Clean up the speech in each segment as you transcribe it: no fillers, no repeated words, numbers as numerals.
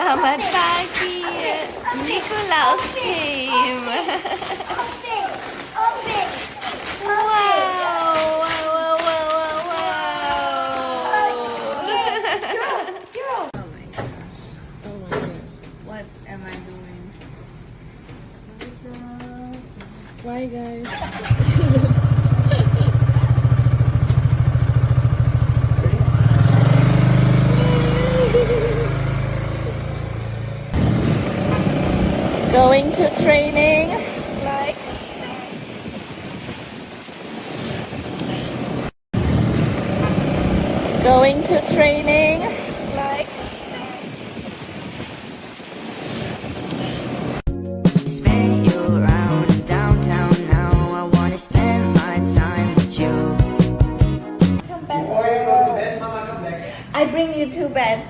Selamat pagi, Nikolaus came. Open. Wow, wow, wow, wow, wow. Oh my gosh. What am I doing? Why, guys? Going to training. Going to training. Spin you around downtown now. I wanna spend my time with you. Before you go to bed, Mama, come back. I bring you to bed.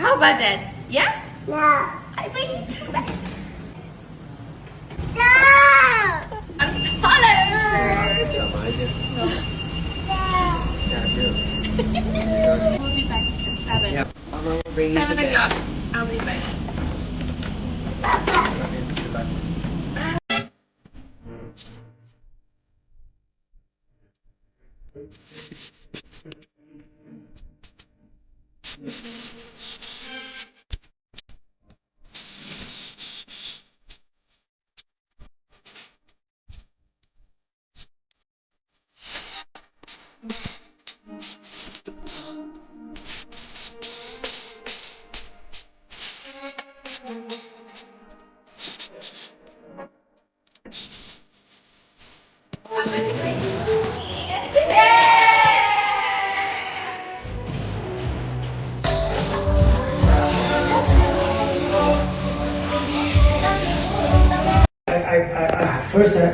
How about that? Yeah? No. I bring you to bed. No. I'm taller. Sama aja. No. Ya, good. We'll be back at 7. Yeah. Mama will bring you to 7 bed. o'clock. I'll be back.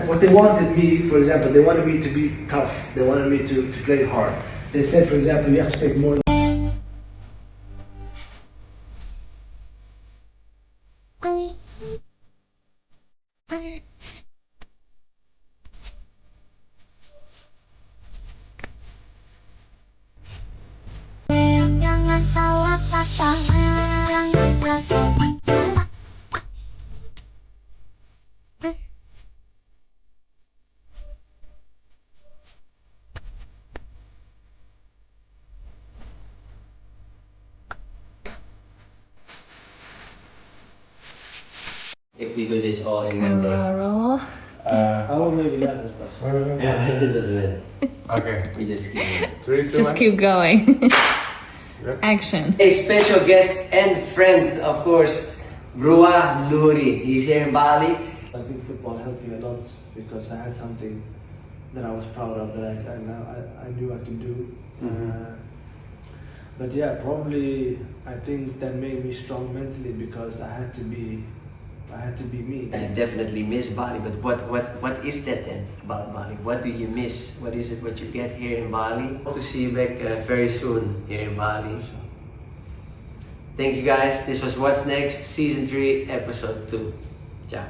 What they wanted me, for example, they wanted me to be tough. They wanted me to play hard. They said, for example, you have to take more. Jangan salah kata If we do this all in one day. Roll. How long have you done this? Yeah, it doesn't. Okay. We just keep it. 3, 2, Just 1. keep going. Action. A special guest and friend, of course, Brua Luri. He's here in Bali. I think football helped me a lot because I had something that I was proud of that I knew I could do. But yeah, probably I think that made me strong mentally because I had to be me. I definitely miss Bali, but what is that then about Bali? What do you miss? What is it what you get here in Bali? Hope to see you back very soon here in Bali. Thank you guys. This was What's Next, Season 3, Episode 2. Ciao.